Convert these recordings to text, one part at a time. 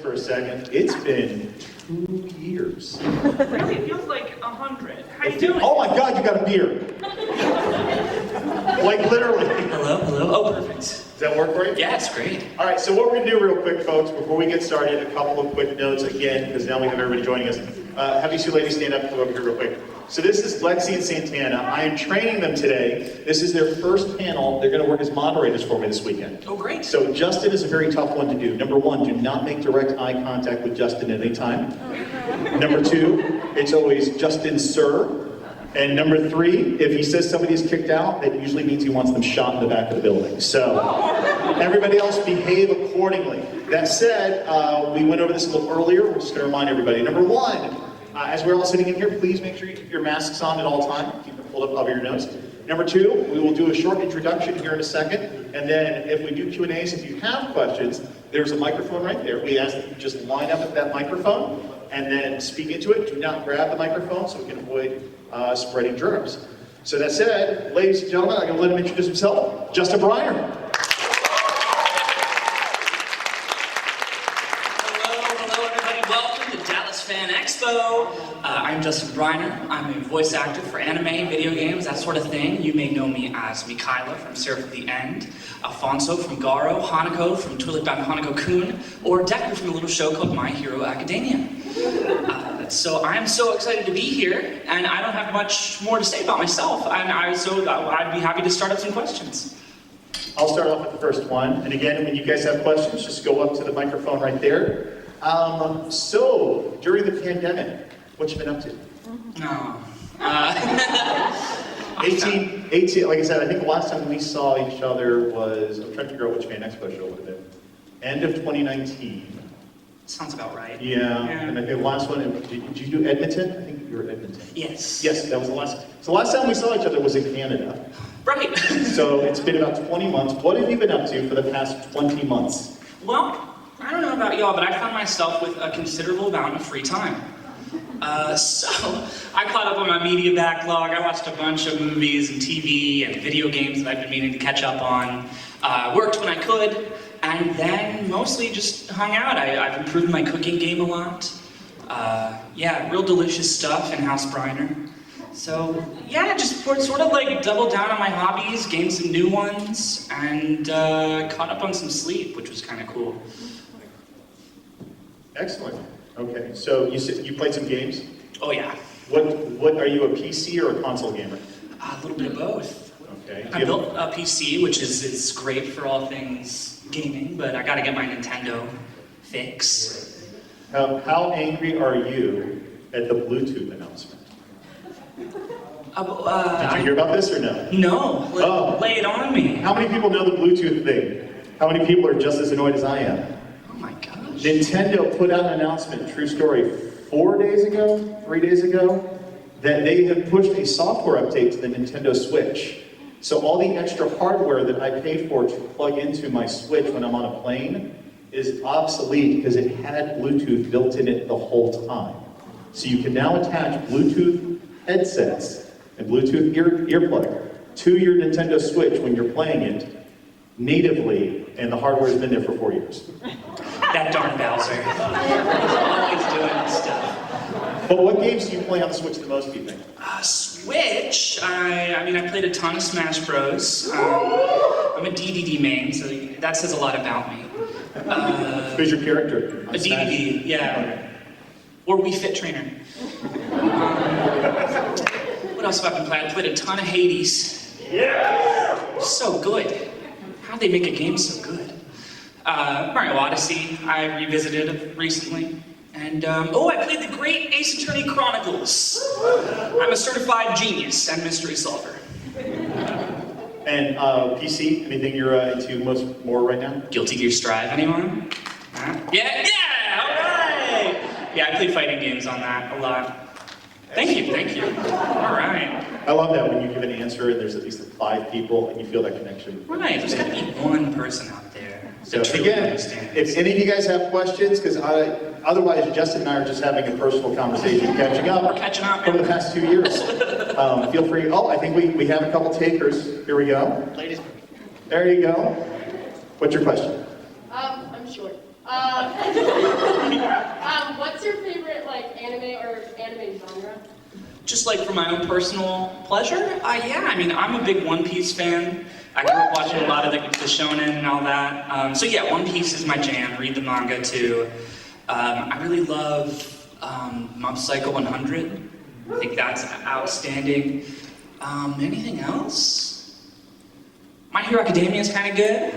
for a second. It's been 2 years. Really? It feels like 100. How you doing? Oh my God, you got a beard. Like literally. Hello, hello. Oh, perfect. Does that work for you? Yeah, it's great. All right, so what we're gonna do real quick, folks, before we get started, a couple of quick notes again, because now we have everybody joining us. Have these two ladies stand up, come over here real quick. So this is Lexi and Santana. I am training them today. This is their first panel. They're gonna work as moderators for me this weekend. Oh, great. So Justin is a very tough one to do. Number one, do not make direct eye contact with Justin at any time. Number two, it's always Justin, sir. And number three, if he says somebody's kicked out, that usually means he wants them shot in the back of the building. So everybody else behave accordingly. That said, we went over this a little earlier. We're just going to remind everybody. Number one, as we're all sitting in here, please make sure you keep your masks on at all times. Keep them pulled up over your nose. Number two, we will do a short introduction here in a second. And then if we do Q&As, if you have questions, there's a microphone right there. We ask that you just line up at that microphone and then speak into it. Do not grab the microphone so we can avoid spreading germs. So that said, ladies and gentlemen, I'm going to let him introduce himself. Justin Briner. Hello everybody. Welcome to Dallas FanExpo. I'm Justin Briner. I'm a voice actor for anime, video games, that sort of thing. You may know me as Mikaela from Seraph of the End, Alfonso from Garo, Hanako from Toilet Bound Hanako-kun, or Deku from a little show called My Hero Academia. So I'm so excited to be here, and I don't have much more to say about myself. I'd be happy to start up some questions. I'll start off with the first one. And again, when you guys have questions, just go up to the microphone right there. So, during the pandemic, what you been up to? No. 18, like I said, I think the last time we saw each other was, I'm trying to figure out which FanExpo show it would have been. End of 2019. Sounds about right. Yeah, and I think the last one, did you do Edmonton? I think you were Edmonton. Yes. Yes, that was the last. So the last time we saw each other was in Canada. Right. So it's been about 20 months. What have you been up to for the past 20 months? Well, I don't know about y'all, but I found myself with a considerable amount of free time. So I caught up on my media backlog. I watched a bunch of movies and TV and video games that I've been meaning to catch up on. Worked when I could. And then mostly just hung out. I've improved my cooking game a lot. Yeah, real delicious stuff in House Briner. So yeah, just sort of like doubled down on my hobbies, gained some new ones, and caught up on some sleep, which was kind of cool. Excellent. Okay, so you played some games? Oh yeah. What are you, a PC or a console gamer? A little bit of both. Okay. I built a PC, which is great for all things gaming, but I gotta get my Nintendo fix. How angry are you at the Bluetooth announcement? Did you hear about this or no? No. Lay it on me. How many people know the Bluetooth thing? How many people are just as annoyed as I am? Oh my gosh. Nintendo put out an announcement, true story, 3 days ago, that they have pushed a software update to the Nintendo Switch. So all the extra hardware that I pay for to plug into my Switch when I'm on a plane is obsolete because it had Bluetooth built in it the whole time. So you can now attach Bluetooth headsets and Bluetooth earplug to your Nintendo Switch when you're playing it natively, and the hardware's been there for 4 years. That darn Bowser. Always doing this stuff. But what games do you play on the Switch the most, do you think? Switch? I mean, I played a ton of Smash Bros. I'm a DDD main, so that says a lot about me. Who's your character? A DDD, yeah. Okay. Or Wii Fit Trainer. What else have I been playing? I played a ton of Hades. Yeah! So good. How'd they make a game so good? Mario Odyssey, I revisited recently. And, I played the great Ace Attorney Chronicles. I'm a certified genius and mystery solver. And PC, anything you're into more right now? Guilty Gear Strive, anyone? Huh? Yeah, alright! Yeah, I play fighting games on that a lot. Thank you. Alright. I love that when you give an answer and there's at least 5 people and you feel that connection. Right, there's gotta be one person out there. So again, if any of you guys have questions, because otherwise Justin and I are just having a personal conversation, catching up. We're catching up. Over the past 2 years. Feel free. Oh, I think we have a couple takers. Here we go. Ladies. There you go. What's your question? I'm short. genre? Just like for my own personal pleasure? Yeah, I mean, I'm a big One Piece fan. I grew up watching a lot of the shonen and all that. So yeah, One Piece is my jam. Read the manga too. I really love Mob Psycho 100. I think that's outstanding. Anything else? My Hero Academia is kind of good.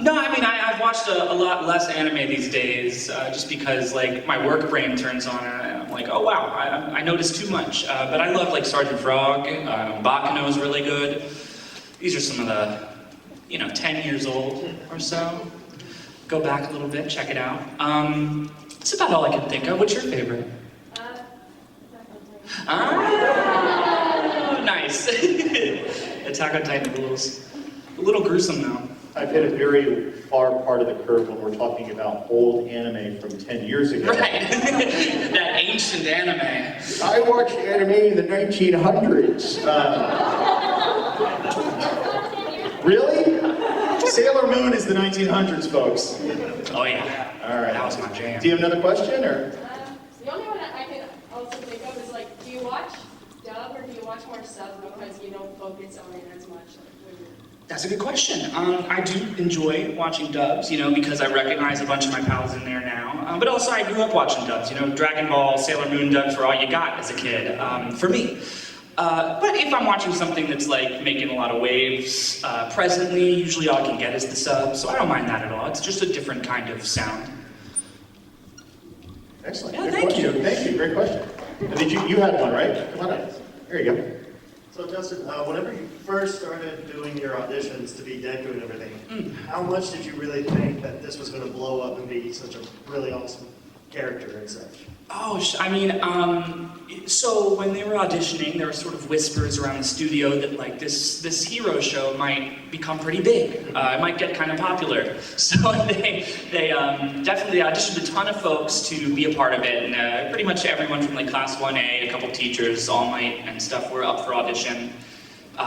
No, I mean, I've watched a lot less anime these days, just because, like, my work brain turns on and I'm like, oh wow, I noticed too much. But I love, like, Sergeant Frog, Bakano is really good. These are some of the, 10 years old or so. Go back a little bit, check it out. That's about all I can think of. What's your favorite? Oh, nice. Attack on Titan rules. A little gruesome though. I've hit a very far part of the curve when we're talking about old anime from 10 years ago. Right. That ancient anime. I watched anime in the 1900s. Really? Sailor Moon is the 1900s, folks. Oh yeah. All right. That was my jam. Do you have another question, or? The only one I can also think of is like, do you watch dub or do you watch more sub because you don't focus on it as much? That's a good question. I do enjoy watching dubs, because I recognize a bunch of my pals in there now. But also I grew up watching dubs, Dragon Ball, Sailor Moon dubs were all you got as a kid, for me. But if I'm watching something that's like making a lot of waves presently, usually all I can get is the sub, so I don't mind that at all. It's just a different kind of sound. Excellent. Yeah, Good thank question. you. Thank you. Great question. And you had one, right? Come on up. There you go. So Justin, whenever you first started doing your auditions to be Deku and everything, how much did you really think that this was going to blow up and be such a really awesome character and such? Oh, so when they were auditioning, there were sort of whispers around the studio that like this hero show might become pretty big. It might get kind of popular. So they definitely auditioned a ton of folks to be a part of it, and pretty much everyone from like Class 1A, a couple teachers, All Might and stuff were up for audition.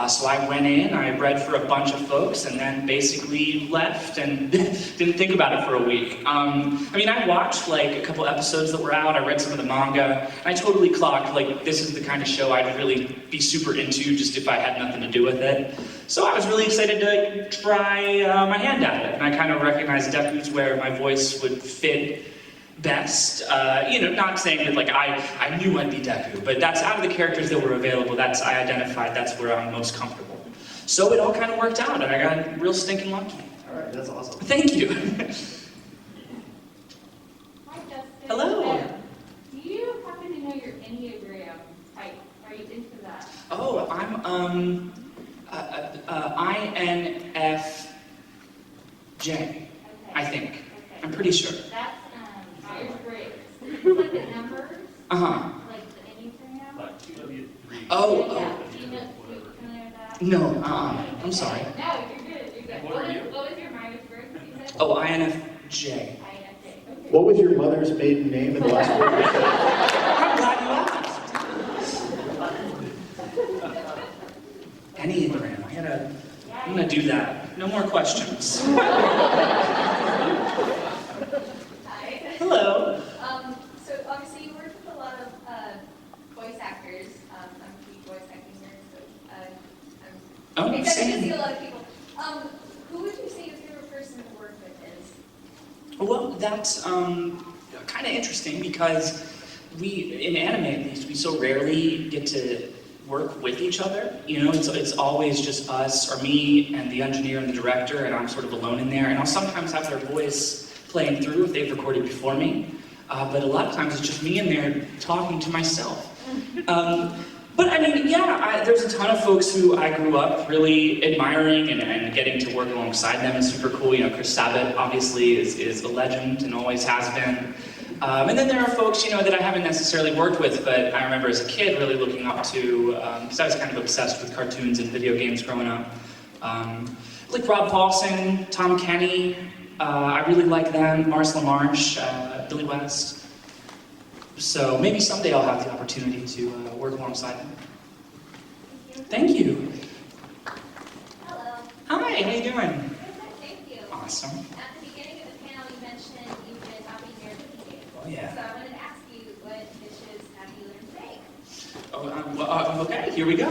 So I went in, I read for a bunch of folks, and then basically left and didn't think about it for a week. I watched like a couple episodes that were out, I read some of the manga, and I totally clocked like this is the kind of show I'd really be super into just if I had nothing to do with it. So I was really excited to try my hand at it, and I kind of recognized Deku's where my voice would fit best. Not saying that like I knew I'd be Deku, but that's out of the characters that were available, I identified that's where I'm most comfortable. So it all kind of worked out and I got real stinking lucky. All right, that's awesome. Thank you. Hi Justin. Hello. Do you happen to know your Enneagram type? Are you into that? Oh, I'm INFJ, I think. Okay. I'm pretty sure. That's Myers-Briggs. It's like the numbers. Uh-huh. Like the Enneagram. Like 2W3. Oh, Yeah. Do you know familiar with that? No, I'm sorry. No, you're good. You're good. What was your Myers-Briggs? You said? Oh, INFJ. INFJ. Okay. What was your mother's maiden name in the last word you said? I'm glad you asked. Enneagram. I'm gonna do that. No more questions. Hi. Hello. So obviously you work with a lot of voice actors. I'm a huge voice acting nerd, so I'm excited to see a lot of people. Who would you say your favorite person to work with is? Well, that's kind of interesting because in anime at least, we so rarely get to work with each other. It's always just us or me and the engineer and the director, and I'm sort of alone in there. And I'll sometimes have their voice playing through if they've recorded before me. But a lot of times it's just me in there talking to myself. There's a ton of folks who I grew up really admiring and getting to work alongside them is super cool. Chris Sabat obviously is a legend and always has been. And then there are folks, that I haven't necessarily worked with, but I remember as a kid really looking up to, because I was kind of obsessed with cartoons and video games growing up. Like Rob Paulson, Tom Kenny, I really like them, Mars LaMarche, Billy West. So maybe someday I'll have the opportunity to work alongside them. Thank you. Hello. Hi, how you doing? Good, thank you. Awesome. At the beginning of the panel, you mentioned you've been upping your cooking game. Oh yeah. So I wanted to ask you, what here we go.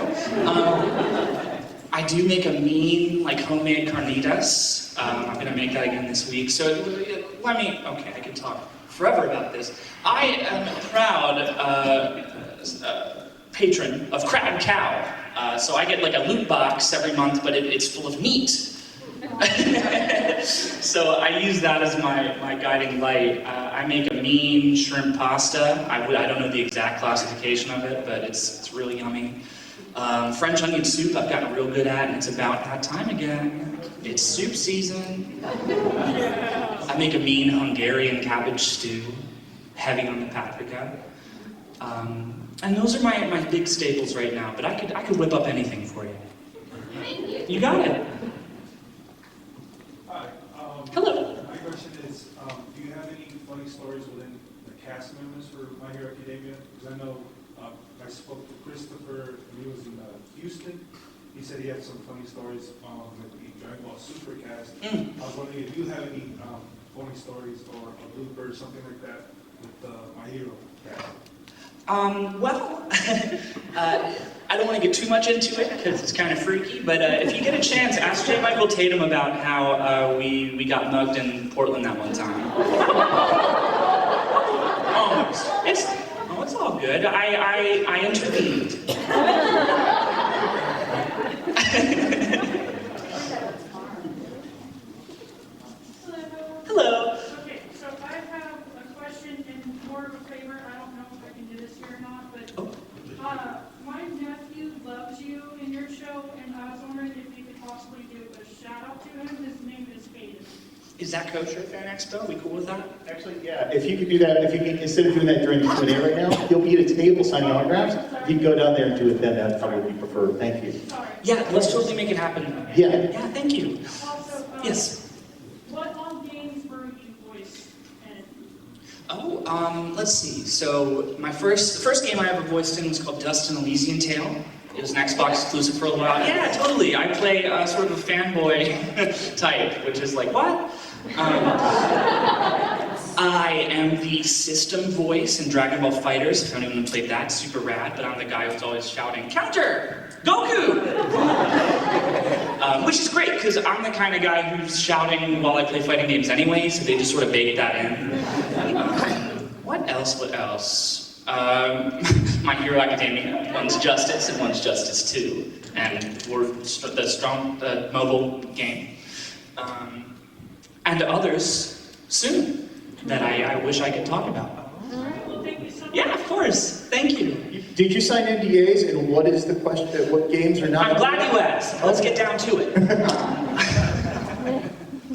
I do make a mean, like, homemade carnitas. I'm gonna make that again this week. So okay, I can talk forever about this. I am a proud patron of Crab Cow. So I get like a loot box every month, but it's full of meat. So I use that as my guiding light. I make a mean shrimp pasta. I don't know the exact classification of it, but it's really yummy. French onion soup I've gotten real good at, and it's about that time again. It's soup season. I make a mean Hungarian cabbage stew, heavy on the paprika. And those are my big staples right now, but I could whip up anything for you. Thank you. You got it. Hi. Hello. My question is, do you have any funny stories within the cast members for My Hero Academia? Because I know I spoke to Christopher, and he was in Houston. He said he had some funny stories with the Dragon Ball Super cast. I was wondering if you have any funny stories or a blooper or something like that with My Hero cast. Well, I don't want to get too much into it because it's kind of freaky, but if you get a chance, ask J. Michael Tatum about how we got mugged in Portland that one time. Almost. It's all good. I intervened. Hello. Okay, so I have a question and more of a favor. I don't know if I can do this here or not, but my nephew loves you in your show, and I was wondering if you could possibly do a shout out to him. His name is Hayden. Is that kosher at FanExpo? We cool with that? Actually, yeah, if you could do that, instead of doing that during the Q&A right now, you'll be at a table signing autographs. If you can go down there and do it then, that'd probably be preferred. Thank you. Sorry. Yeah, let's totally make it happen. Yeah. Yeah, thank you. Also, Yes. what all games were you voiced in? Oh, let's see. So the first game I ever voiced in was called Dust and Elysian Tale. It was an Xbox exclusive for a while. Yeah, totally. I play sort of a fanboy type, which is like, what? I am the system voice in Dragon Ball FighterZ. If anyone played that, super rad. But I'm the guy who's always shouting, "Counter! Goku!" Which is great, because I'm the kind of guy who's shouting while I play fighting games anyway, so they just sort of bake that in. What else? My Hero Academia. One's Justice and one's Justice 2. And we're the strong mobile game. And others soon that I wish I could talk about. All right, well, thank you so much. Yeah, of course. Thank you. Did you sign NDAs, and what is the question, what games are not? I'm glad you asked. Let's get down to it.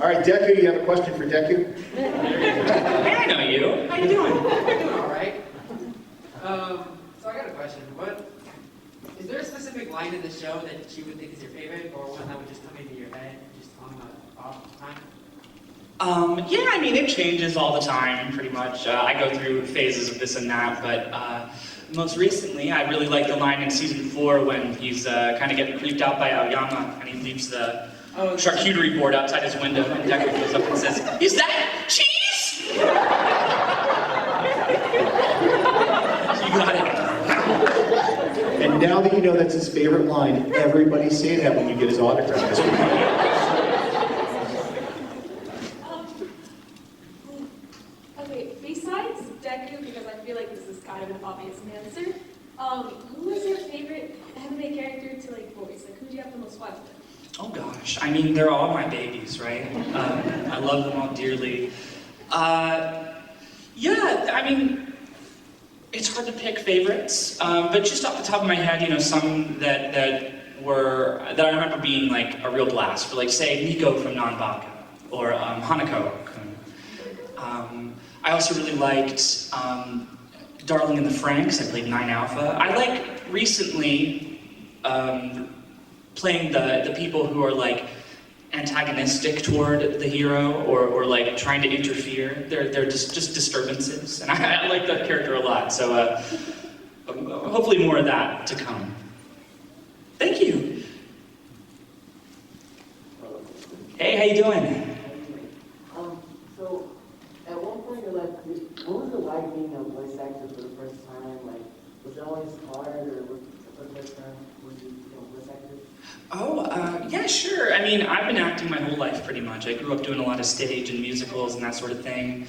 All right, Deku, you have a question for Deku? Hey, I know you. How you doing? All right. So I got a question. Is there a specific line in the show that you would think is your favorite, or one that would just come into your head just on the off time? Yeah, I mean, it changes all the time, pretty much. I go through phases of this and that, but most recently, I really like the line in season 4 when he's kind of getting creeped out by Aoyama, and he leaves the charcuterie board outside his window, and Deku goes up and says, "Is that cheese?" You got it. And now that you know that's his favorite line, everybody's saying that when you get his autograph this week. Okay, besides Deku, because I feel like this is kind of an obvious answer, who is your favorite anime character to like voice? Like, who do you have the most fun with? Oh gosh, I mean, they're all my babies, right? I love them all dearly. Yeah, I mean, it's hard to pick favorites, but just off the top of my head, you know, some that I remember being like a real blast. For like, say, Nico from Nanbaka, or Hanako-kun. I also really liked Darling in the Franxx. I played 9 Alpha. I like recently playing the people who are like antagonistic toward the hero, or like trying to interfere. They're just disturbances, and I like that character a lot. So hopefully more of that to come. Thank you. Hey, how you doing? So, at one point in your life, what was it like being a voice actor for the first time? Like, was it always hard, or quick background where you voice acted? Oh, yeah, sure. I mean, I've been acting my whole life pretty much. I grew up doing a lot of stage and musicals and that sort of thing.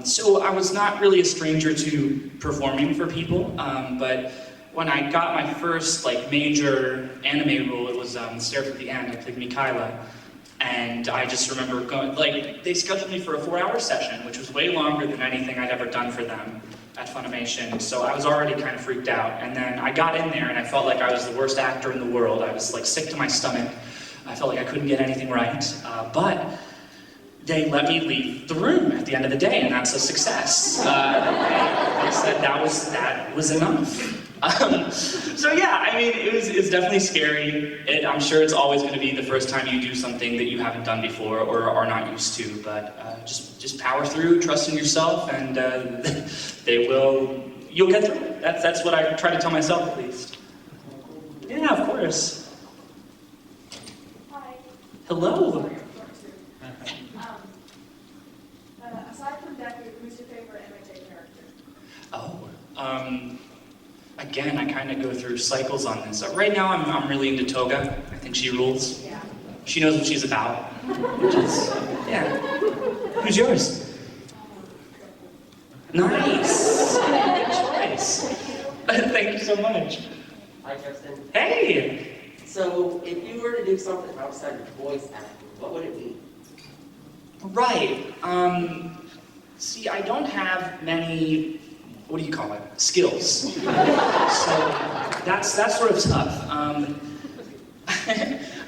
So I was not really a stranger to performing for people, but when I got my first major anime role, it was Stare at the End. I played Mikaela, and I just remember going, they scheduled me for a 4-hour session, which was way longer than anything I'd ever done for them at Funimation, so I was already kind of freaked out. And then I got in there and I felt like I was the worst actor in the world. I was sick to my stomach. I felt like I couldn't get anything right, but they let me leave the room at the end of the day, and that's a success. They said that was enough. So yeah, I mean, it was definitely scary. I'm sure it's always going to be the first time you do something that you haven't done before or are not used to, but just power through, trust in yourself, and you'll get through it. That's what I try to tell myself, at least. Yeah, of course. Hi. Hello. Aside from Deku, who's your favorite MJ character? Oh, again, I kind of go through cycles on this. Right now, I'm really into Toga. I think she rules. Yeah. She knows what she's about, which is, yeah. Who's yours? Nice. Good choice. Thank you so much. Hi, Justin. Hey. So, if you were to do something outside of voice acting, what would it be? Right. See, I don't have many, what do you call it, skills. So that's sort of tough.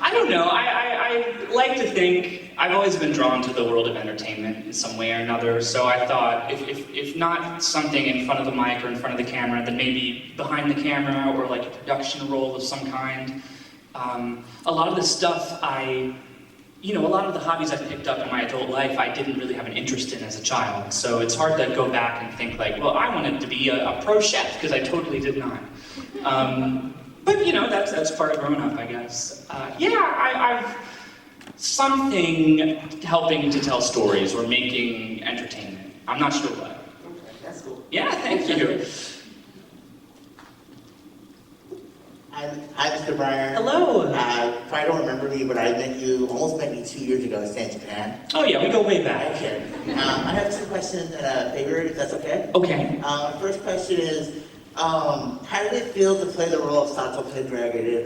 I don't know. I like to think I've always been drawn to the world of entertainment in some way or another. So I thought, if not something in front of the mic or in front of the camera, then maybe behind the camera or a production role of some kind. A lot of the stuff a lot of the hobbies I picked up in my adult life, I didn't really have an interest in as a child. So it's hard to go back and think well, I wanted to be a pro chef, because I totally did not. But that's part of growing up, I guess. I've something helping to tell stories or making entertainment. I'm not sure what. Okay, that's cool. Yeah, thank you. Hi, Mr. Briner. Hello. You probably don't remember me, but almost met you 2 years ago in Japan. Oh yeah, we go way back. Okay. I have 2 questions and a favor, if that's okay. Okay. First question is, how did it feel to play the role of Sato Pendragon in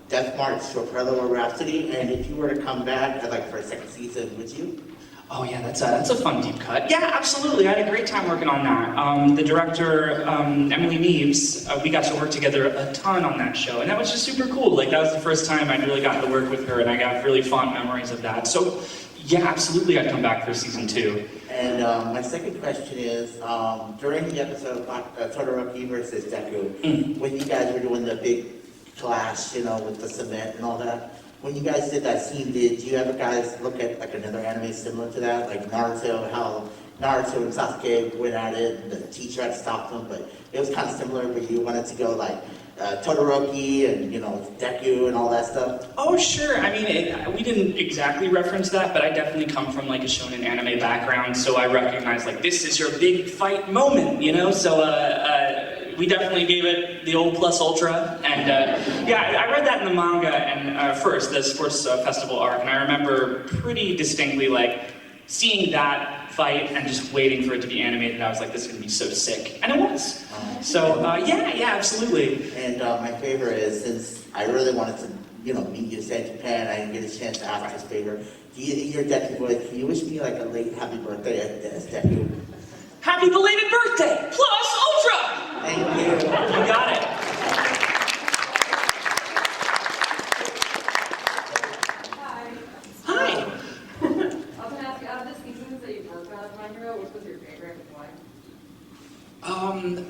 Death March to a Parallel Rhapsody? And if you were to come back for a second season, would you? Oh yeah, that's a fun deep cut. Yeah, absolutely. I had a great time working on that. The director, Emily Neves, we got to work together a ton on that show, and that was just super cool. That was the first time I'd really gotten to work with her, and I got really fond memories of that. So yeah, absolutely, I'd come back for season 2. And my second question is, during the episode of Todoroki versus Deku, when you guys were doing the big clash, with the cement and all that, when you guys did that scene, did you ever guys look at another anime similar to that, like Naruto, how Naruto and Sasuke went at it, and the teacher had to stop them, but it was kind of similar, but you wanted to go Todoroki and, Deku and all that stuff? Oh, sure. I mean, we didn't exactly reference that, but I definitely come from a shonen anime background, so I recognize this is your big fight moment, So we definitely gave it the old plus ultra, and yeah, I read that in the manga and first, the sports festival arc, and I remember pretty distinctly seeing that fight and just waiting for it to be animated. I was like, this is gonna be so sick, and it was. So yeah, absolutely. And my favor is, since I really wanted to, meet you in Japan, I didn't get a chance to ask this favor. In your Deku voice, can you wish me a late happy birthday as Deku? Happy belated birthday, plus ultra! Thank you. You got it. Hi. Hi. I was going to ask you, out of the seasons that you've worked on of My Hero, which was your favorite and why?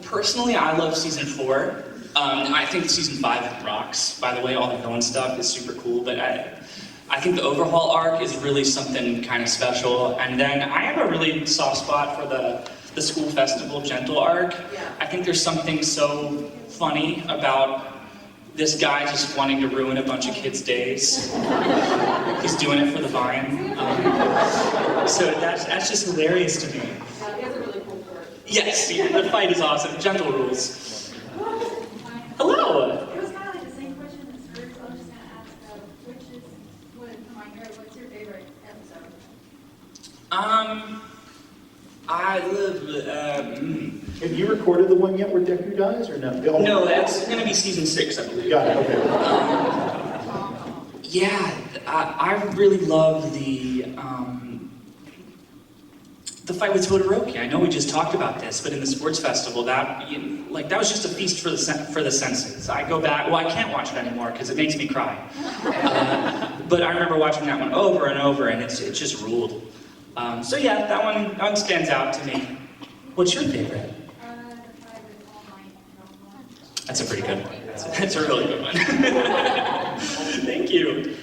Personally, I love season 4. I think season 5 rocks. By the way, all the villain stuff is super cool, but I think the overhaul arc is really something kind of special. And then I have a really soft spot for the school festival gentle arc. Yeah. I think there's something so funny about this guy just wanting to ruin a bunch of kids' days. He's doing it for the vine. So that's just hilarious to me. He has a really cool quirk. Yes, the fight is awesome. Gentle rules. Hello. It was kind of like the same question as hers. I was just gonna ask, what's your favorite episode? I love. Have you recorded the one yet where Deku dies, or no? Oh, No, that's gonna be season 6, I believe. Got it, okay. Yeah, I really love the fight with Todoroki. I know we just talked about this, but in the sports festival, that was just a feast for the senses. I go back. Well, I can't watch it anymore because it makes me cry. But I remember watching that one over and over, and it's just ruled. So yeah, that one stands out to me. What's your favorite? The fight with All Might and All Might. That's a pretty good one. That's a really good one. Thank you.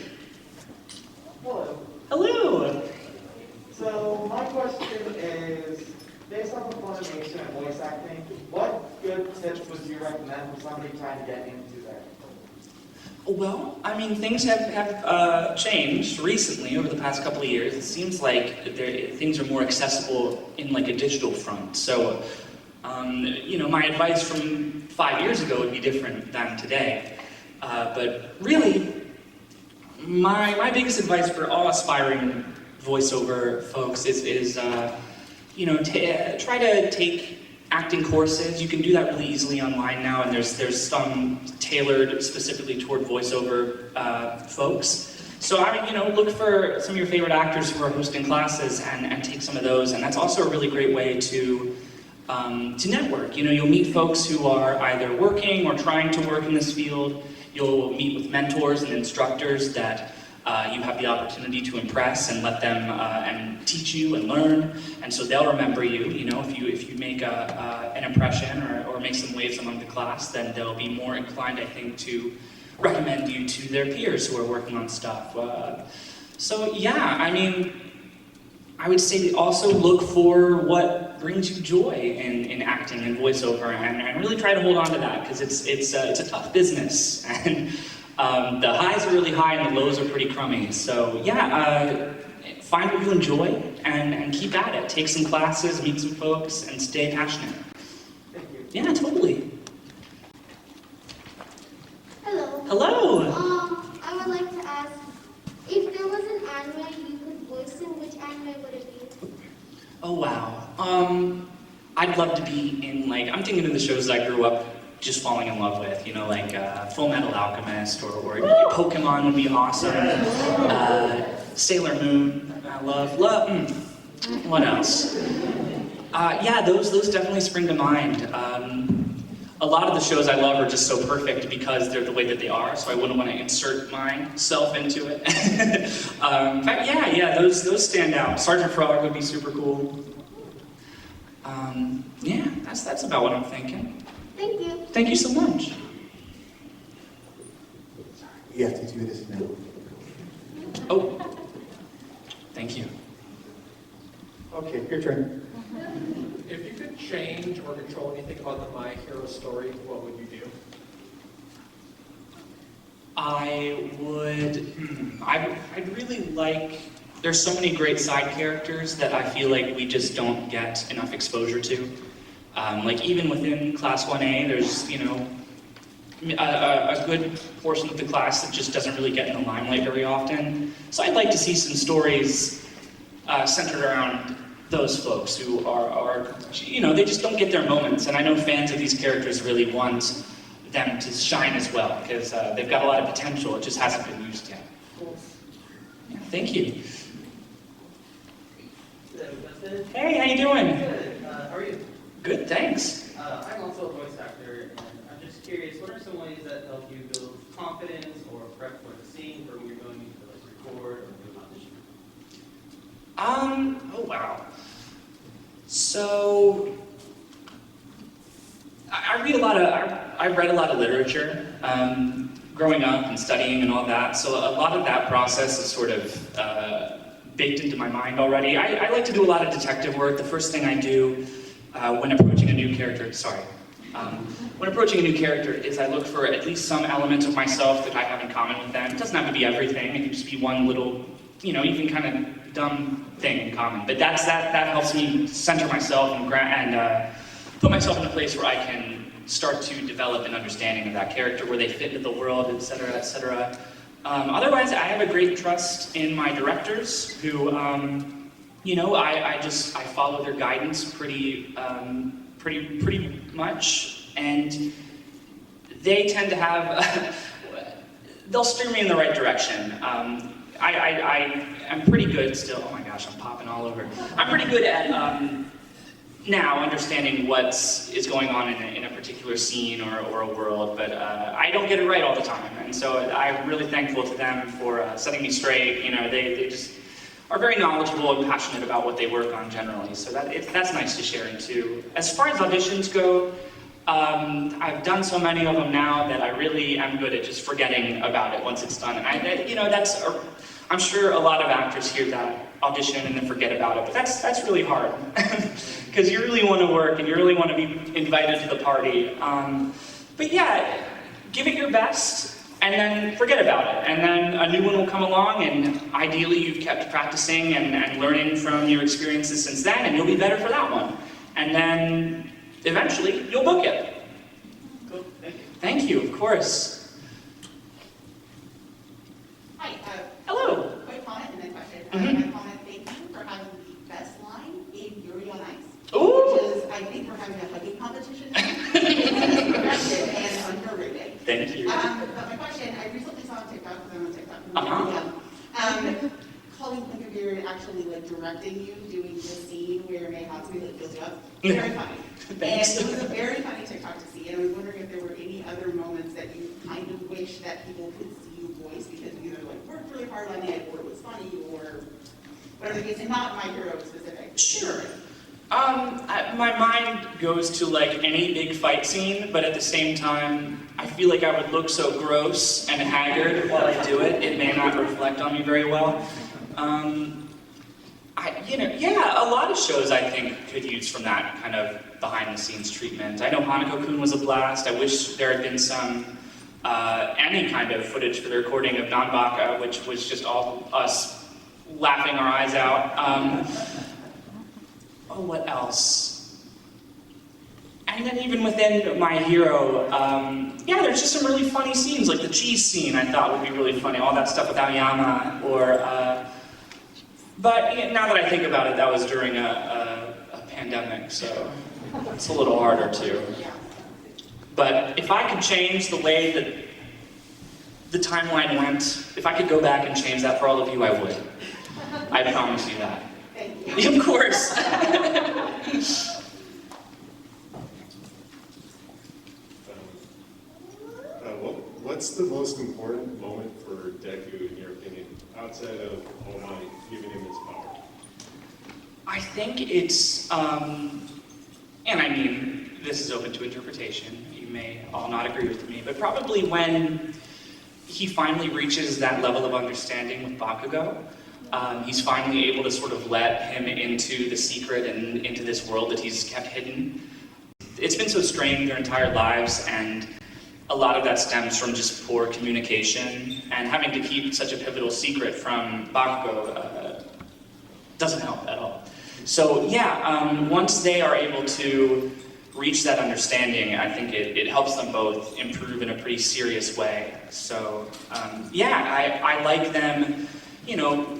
Hello. Hello. So my question is, based off of Funimation and voice acting, what good tips would you recommend for somebody trying to get into that? Well, I mean, things have changed recently over the past couple of years. It seems like things are more accessible in like a digital front. So, my advice from 5 years ago would be different than today. But really, my biggest advice for all aspiring voiceover folks is try to take acting courses. You can do that really easily online now, and there's some tailored specifically toward voiceover folks. So I mean, look for some of your favorite actors who are hosting classes and take some of those. And that's also a really great way to network. You'll meet folks who are either working or trying to work in this field. You'll meet with mentors and instructors that you have the opportunity to impress and let them and teach you and learn, and so they'll remember you. If you make an impression or make some waves among the class, then they'll be more inclined, I think, to recommend you to their peers who are working on stuff. So yeah, I mean, I would say also look for what brings you joy in acting and voiceover, and really try to hold on to that, because it's a tough business, and the highs are really high and the lows are pretty crummy. So yeah, find what you enjoy and keep at it. Take some classes, meet some folks, and stay passionate. Thank you. Yeah, totally. Hello. Hello. I would like to ask, if there was an anime you could voice in, which anime would it be? Oh wow. I'd love to be in, I'm thinking of the shows that I grew up just falling in love with, Full Metal Alchemist or Pokemon would be awesome. Sailor Moon, I love. What else? Yeah, those definitely spring to mind. A lot of the shows I love are just so perfect because they're the way that they are, so I wouldn't want to insert myself into it. But yeah, those stand out. Sergeant Frog would be super cool. Yeah, that's about what I'm thinking. Thank you. Thank you so much. You have to do this now. Oh, thank you. Okay, your turn. If you could change or control anything about the My Hero story, what would you do? I would, I'd really like, there's so many great side characters that I feel like we just don't get enough exposure to. Even within Class 1A, there's, a good portion of the class that just doesn't really get in the limelight very often. So I'd like to see some stories centered around those folks who are, they just don't get their moments. And I know fans of these characters really want them to shine as well, because they've got a lot of potential, it just hasn't been used yet. Yeah, thank you. Hey, how you doing? Good. How are you? Good, thanks. I'm also a voice actor, and I'm just curious, what are some ways that help you build confidence or prep for the scene for when you're going to record or do an audition? Oh wow. So I read a lot of literature growing up and studying and all that. So a lot of that process is sort of baked into my mind already. I like to do a lot of detective work. The first thing I do when approaching a new character, when approaching a new character is I look for at least some element of myself that I have in common with them. It doesn't have to be everything. It can just be one little, even kind of dumb thing in common. But that helps me center myself and put myself in a place where I can start to develop an understanding of that character, where they fit into the world, etc., etc. Otherwise, I have a great trust in my directors, who, you know, I follow their guidance pretty much, and they tend to have, they'll steer me in the right direction. I'm pretty good still. Oh my gosh, I'm popping all over. I'm pretty good at now understanding what is going on in a particular scene or a world, but I don't get it right all the time, and so I'm really thankful to them for setting me straight. You know, they just are very knowledgeable and passionate about what they work on generally, so that's nice to share into. As far as auditions go, I've done so many of them now that I really am good at just forgetting about it once it's done. And you know, I'm sure a lot of actors hear that, audition and then forget about it, but that's really hard. Because you really want to work and you really want to be invited to the party. But yeah, give it your best and then forget about it. And then a new one will come along, and ideally you've kept practicing and learning from your experiences since then, and you'll be better for that one. And then eventually, you'll book it. Cool, thank you. Thank you, of course. Hi, Hello. quick comment and then question. Mhm. My comment, thank you for having the best line in Yuri on Ice. Ooh. Which is, I think we're having a hugging competition now. It's progressive and underrated. Thank you. But my question, I recently saw on TikTok, because I'm on TikTok, calling You're actually like directing you, doing the scene where May Hatsumi like fills you up. Very funny. Thanks. And it was a very funny TikTok to see, and I was wondering if there were any other moments that you kind of wish that people could see you voice because you either like worked really hard on it, or it was funny, or whatever the case, and not My Hero specific. Sure. My mind goes to like any big fight scene, but at the same time, I feel like I would look so gross and haggard while I do it. It may not reflect on me very well. A lot of shows I think could use from that kind of behind-the-scenes treatment. I know Hanako-kun was a blast. I wish there had been some any kind of footage for the recording of Nanbaka, which was just all us laughing our eyes out. What else? And then even within My Hero, there's just some really funny scenes, like the cheese scene I thought would be really funny, all that stuff with Aoyama, but now that I think about it, that was during a pandemic, so it's a little harder too. But if I could change the way that the timeline went, if I could go back and change that for all of you, I would. I promise you that. Thank you. Of course. What's the most important moment for Deku, in your opinion, outside of All Might giving him his power? I think it's, and I mean, this is open to interpretation. You may all not agree with me, but probably when he finally reaches that level of understanding with Bakugo. He's finally able to sort of let him into the secret and into this world that he's kept hidden. It's been so strained their entire lives, and a lot of that stems from just poor communication, and having to keep such a pivotal secret from Bakugo doesn't help at all. So once they are able to reach that understanding, I think it helps them both improve in a pretty serious way. So I like them,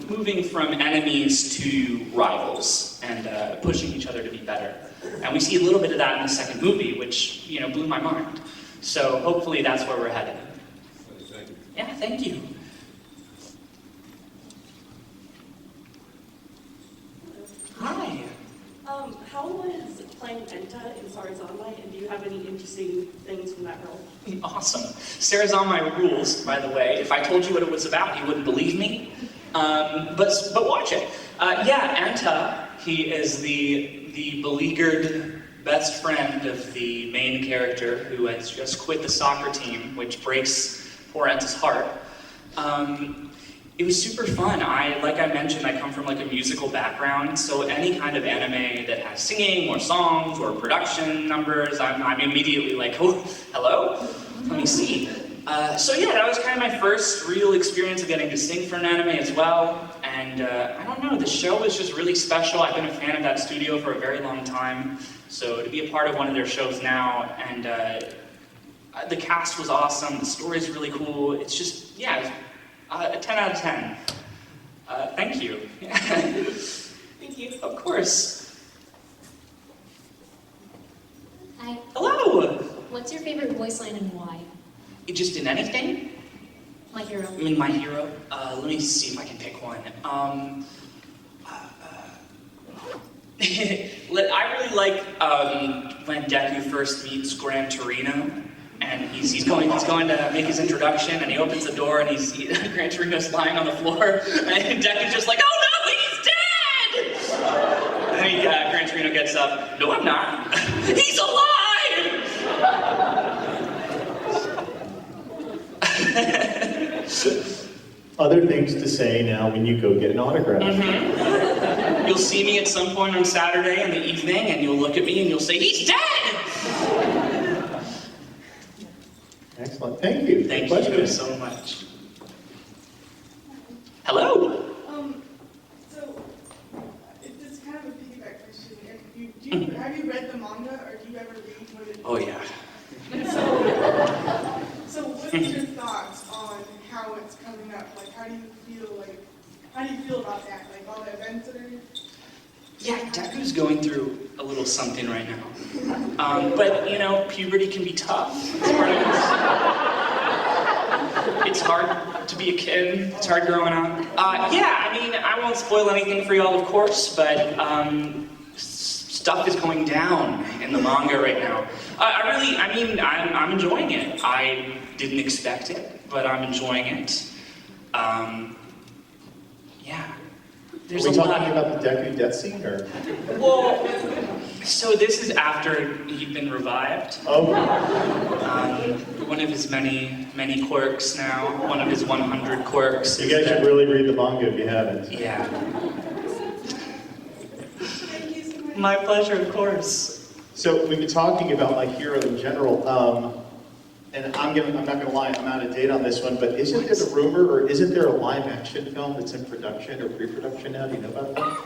moving from enemies to rivals and pushing each other to be better. And we see a little bit of that in the second movie, which, blew my mind. So hopefully that's where we're headed. Thank you. Yeah, thank you. Hi. How was playing Enta in Sarazanmai, and do you have any interesting things from that role? Awesome. Sarazanmai rules, by the way. If I told you what it was about, you wouldn't believe me. But watch it. Enta, he is the beleaguered best friend of the main character who has just quit the soccer team, which breaks poor Enta's heart. It was super fun. Like I mentioned, I come from like a musical background, so any kind of anime that has singing or songs or production numbers, I'm immediately like, oh, hello? Let me see. That was kind of my first real experience of getting to sing for an anime as well, And I don't know, the show was just really special. I've been a fan of that studio for a very long time. So to be a part of one of their shows now, and the cast was awesome, the story's really cool. It's just, yeah, a 10 out of 10. Thank you. Thank you. Of course. Hi. Hello. What's your favorite voice line and why? Just in anything? My hero. I mean, my hero? Let me see if I can pick one. I really like when Deku first meets Gran Torino, and he's going to make his introduction, and he opens the door, and Gran Torino's lying on the floor, and Deku's just like, "Oh no, he's dead!" And then Gran Torino gets up. "No, I'm not. He's alive!" Other things to say now when you go get an autograph. Mm-hmm. You'll see me at some point on Saturday in the evening, and you'll look at me and you'll say, "He's dead!" Excellent. Thank you. Thank Good you question. so much. Hello. So, it's kind of a piggyback question. Have you read the manga, or do you ever read what it? Oh yeah. So what are your thoughts on how it's coming up? Like, how do you feel about that? Like all the events that are? Yeah, Deku's going through a little something right now. But you know, puberty can be tough. It's hard to be a kid. It's hard growing up. Yeah, I mean, I won't spoil anything for y'all, of course, but stuff is going down in the manga right now. I'm enjoying it. I didn't expect it, but I'm enjoying it. Yeah. Are we talking about the Deku death scene, or? Well, so this is after he'd been revived. Oh. One of his many quirks now. One of his 100 quirks. You guys should really read the manga if you haven't. Yeah. My pleasure, of course. So we've been talking about my hero in general, and I'm not gonna lie, I'm out of date on this one, but isn't there a rumor, or isn't there a live-action film that's in production or pre-production now? Do you know about that?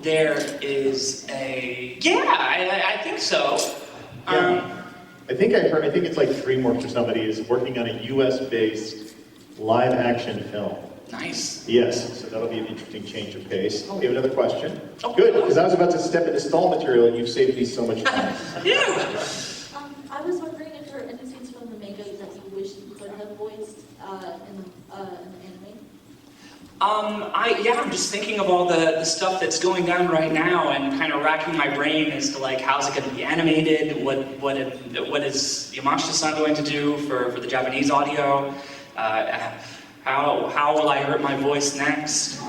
There is a... Yeah, I think so. I think it's like DreamWorks or somebody is working on a US-based live-action film. Nice. Yes, so that'll be an interesting change of pace. Oh, we have another question. Oh, good, because I was about to step into stall material and you've saved me so much time. Yeah. I was wondering if there are any scenes from the manga that you wish you could have voiced in the anime? I'm just thinking of all the stuff that's going down right now and kind of racking my brain as to like, how's it going to be animated? What is Yamashita-san going to do for the Japanese audio? How will I hurt my voice next?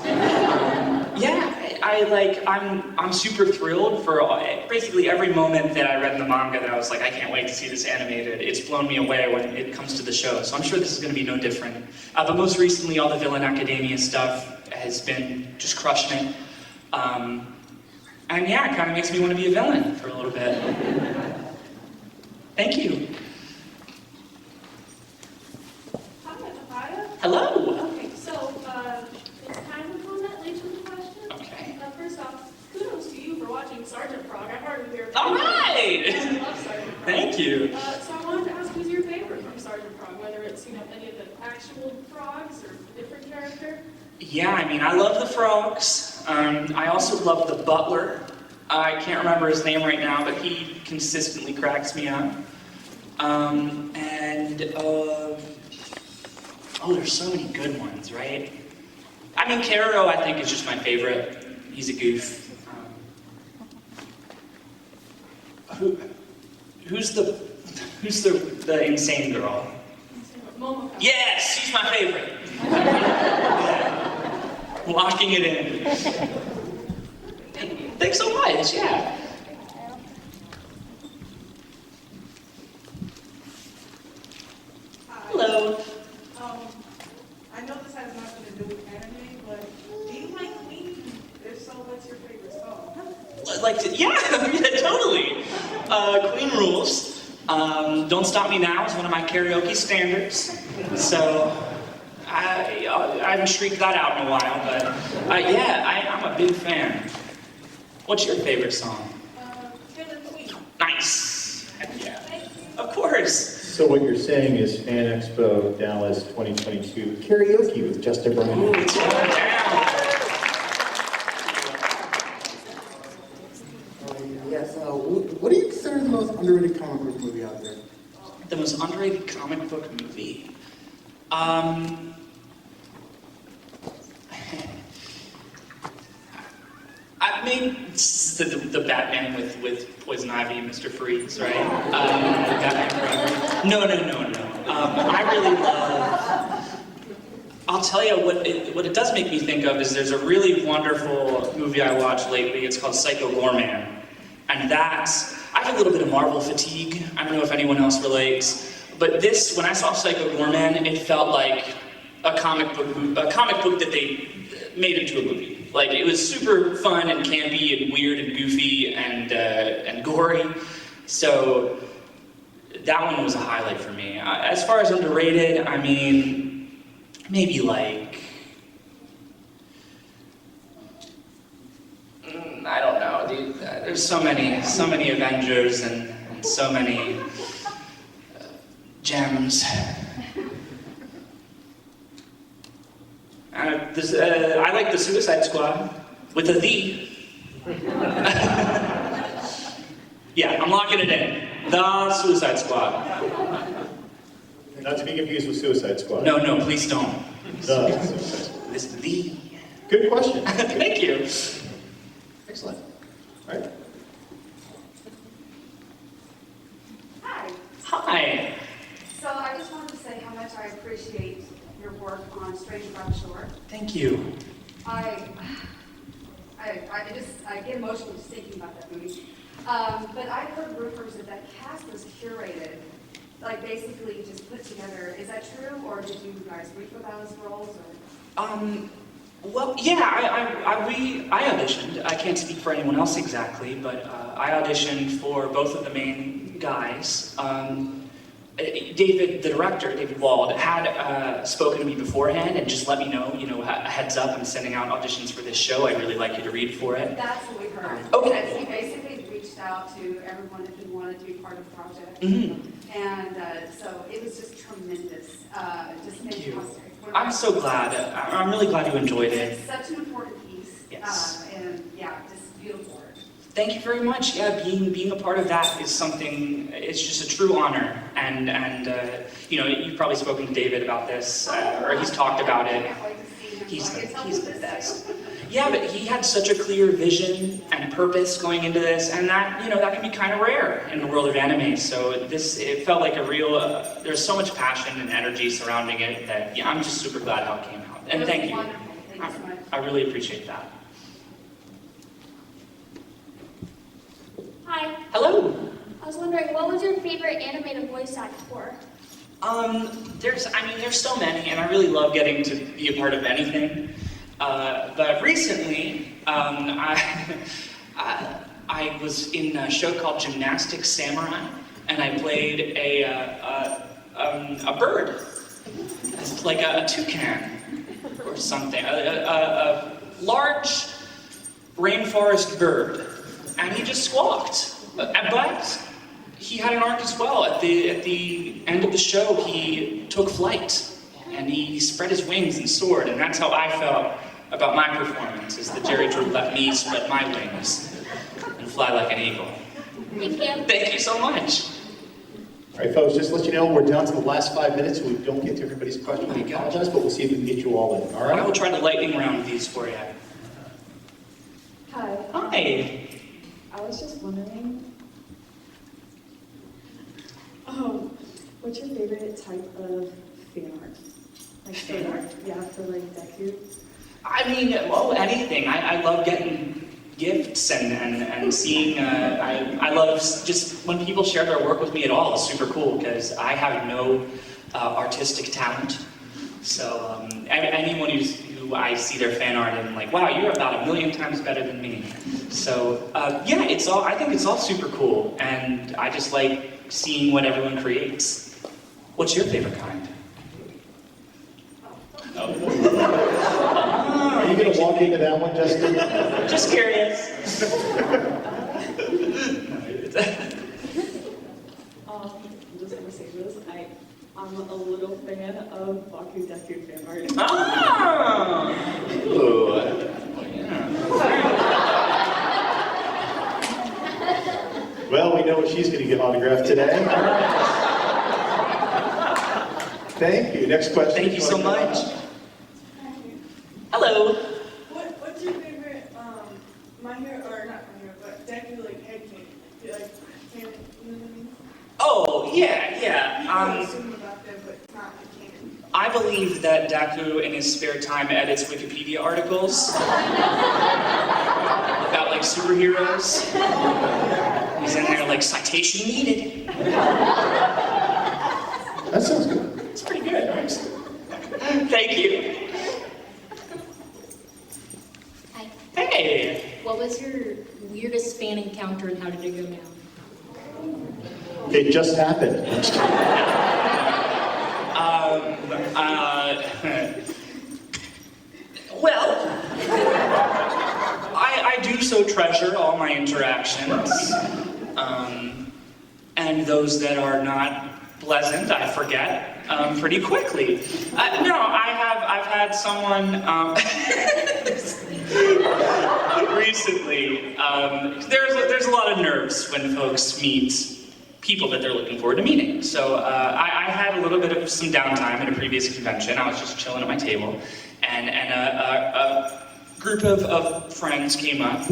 I'm super thrilled for basically every moment that I read in the manga that I was like, I can't wait to see this animated. It's blown me away when it comes to the show, so I'm sure this is going to be no different. But most recently, all the Villain Academia stuff has been just crushing it. And yeah, it kind of makes me want to be a villain for a little bit. Thank you. Hi. Hello. Okay, so it's kind of on that leads with the question. Okay. First off, kudos to you for watching Sergeant Frog. I've already heard. All right. I love Sergeant Frog. Thank you. So I wanted to ask, who's your favorite from Sergeant Frog? Whether it's any of the actual frogs or a different character. Yeah, I mean, I love the frogs. I also love the butler. I can't remember his name right now, but he consistently cracks me up. There's so many good ones, right? I mean, Kero, I think, is just my favorite. He's a goof. Who's the insane girl? Momoka. Yes, she's my favorite. Yeah. Locking it in. Thanks so much, yeah. Hello. I know this has nothing to do with anime, but do you like Queen? If so, what's your favorite song? Yeah, totally. Queen rules. Don't Stop Me Now is one of my karaoke standards. So, I haven't shrieked that out in a while, but yeah, I'm a big fan. What's your favorite song? Nice. Heck yeah. Of course. So what you're saying is FanExpo Dallas 2022 karaoke with Justin Briner. Ooh, it's going down. Yes, what do you consider the most underrated comic book movie out there? The most underrated comic book movie? I mean, it's the Batman with Poison Ivy and Mr. Freeze, right? Batman Forever. No. I really love. I'll tell you what it does make me think of is there's a really wonderful movie I watched lately. It's called Psycho Goreman, and I have a little bit of Marvel fatigue. I don't know if anyone else relates, but when I saw Psycho Goreman, it felt like a comic book that they made into a movie. Like, it was super fun and campy and weird and goofy and gory. So that one was a highlight for me. As far as underrated, I mean, maybe like, I don't know, dude. There's so many Avengers and so many gems. I like the Suicide Squad with a "the." Yeah, I'm locking it in. The Suicide Squad. Not to be confused with Suicide Squad. No, please don't. The Suicide Squad. This "the." Good question. Thank you. Excellent. All right. Hi. Hi. So I just wanted to say how much I appreciate your work on Stranger by the Shore. Thank you. I get emotional just thinking about that movie. But I've heard rumors that cast was curated, like basically just put together. Is that true, or did you guys read for those roles? Or? Well, yeah, I auditioned. I can't speak for anyone else exactly, but I auditioned for both of the main guys. David, the director, David Wald, had spoken to me beforehand and just let me know, a heads up, I'm sending out auditions for this show. I'd really like you to read for it. That's what we heard. Okay. That he basically reached out to everyone who wanted to be part of the project. Mm-hmm. And so it was just tremendous. Just Thank you. fantastic. I'm so glad. I'm really glad you enjoyed it. It's such an important piece. Yes. And yeah, just beautiful work. Thank you very much. Yeah, being a part of that is something, it's just a true honor. And you've probably spoken to David about this, or he's talked about it. He's the best. Yeah, but he had such a clear vision and purpose going into this, and that can be kind of rare in the world of anime. So it felt like a real, there's so much passion and energy surrounding it that I'm just super glad how it came out. And thank you. I really appreciate that. Hi. Hello. I was wondering, what was your favorite animated voice act for? There's so many, and I really love getting to be a part of anything. But recently, I was in a show called Gymnastics Samurai, and I played a bird, like a toucan or something, a large rainforest bird, and he just squawked. But he had an arc as well. At the end of the show, he took flight, and he spread his wings and soared, and that's how I felt about my performance, is that Jerry Drew let me spread my wings and fly like an eagle. Thank you. Thank you so much. All right, folks, just to let you know, we're down to the last 5 minutes, so we don't get to everybody's question. We apologize, but we'll see if we can get you all in, all right? I will try the lightning round of these for you. Hi. Hi. I was just wondering, what's your favorite type of fan art? Like fan art? Yeah, for like Deku. I mean, well, anything. I love getting gifts and seeing, I love just when people share their work with me at all. It's super cool because I have no artistic talent. So anyone who I see their fan art and I'm like, wow, you're about 1,000,000 times better than me. So yeah, I think it's all super cool, and I just like seeing what everyone creates. What's your favorite kind? Oh. you gonna walk into that one, Justin? Just curious. I'm just gonna say this, I'm a little fan of Baku Deku fan art. Ah! Ooh. Well, we know what she's gonna get autographed today. Thank you. Next question. Thank you so much. Hello. What's your favorite, My Hero, or not My Hero, but Deku, like, headcanon? Like, canon, you know what I mean? Oh, yeah. People assume about them, but it's not canon. I believe that Deku in his spare time edits Wikipedia articles about like superheroes. He's in there like citation needed. That sounds good. It's pretty good. Thanks. Thank you. Hi. Hey. What was your weirdest fan encounter and how did it go down? It just happened. Well, I do so treasure all my interactions, and those that are not pleasant, I forget pretty quickly. No, I've had someone recently. There's a lot of nerves when folks meet people that they're looking forward to meeting. So I had a little bit of some downtime at a previous convention. I was just chilling at my table, and a group of friends came up,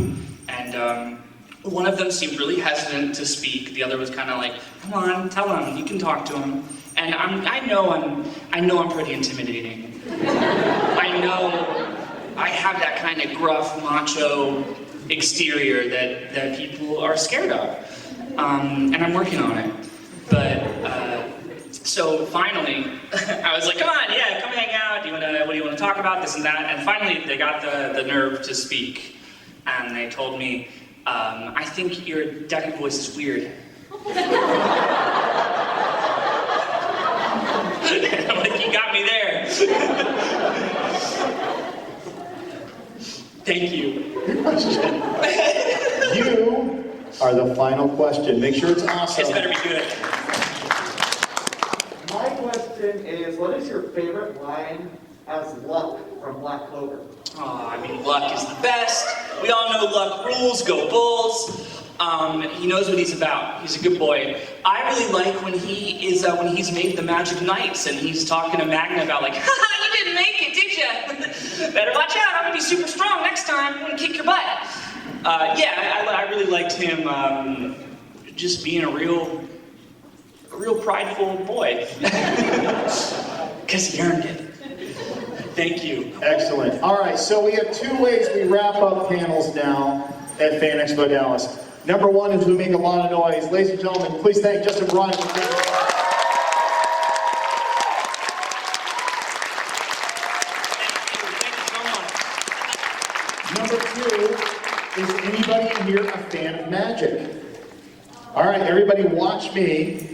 and one of them seemed really hesitant to speak. The other was kind of like, "Come on, tell him. You can talk to him." And I know I'm pretty intimidating. I know I have that kind of gruff, macho exterior that people are scared of. And I'm working on it. But, so finally, I was like, come on, yeah, come hang out. What do you want to talk about? This and that. And finally, they got the nerve to speak. And they told me, I think your Deku voice is weird. And I'm like, you got me there. Thank you. Good question. You are the final question. Make sure it's awesome. It's better be good. My question is, what is your favorite line as Luck from Black Clover? Oh, I mean, Luck is the best. We all know Luck rules, go Bulls. He knows what he's about. He's a good boy. I really like when he's made the Magic Knights and he's talking to Magna about like, haha, you didn't make it, did you? Better watch out, I'm gonna be super strong next time. I'm gonna kick your butt. I really liked him just being a real prideful boy. Because he earned it. Thank you. Excellent. All right, so we have two ways we wrap up panels now at FanExpo Dallas. Number one is we make a lot of noise. Ladies and gentlemen, please thank Justin Briner for being here. Number two, is anybody in here a fan of magic? All right, everybody watch me.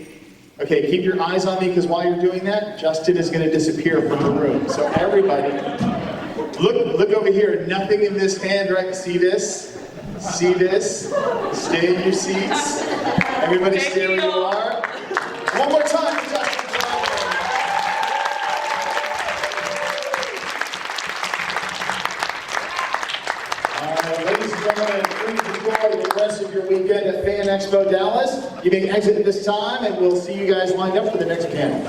Okay, keep your eyes on me because while you're doing that, Justin is going to disappear from the room. So everybody, look over here. Nothing in this hand, right? See this? See this? Stay in your seats. Everybody stay where you are. One more time for Justin Briner. All right, ladies and gentlemen, please enjoy the rest of your weekend at FanExpo Dallas. You may exit at this time, and we'll see you guys lined up for the next panel.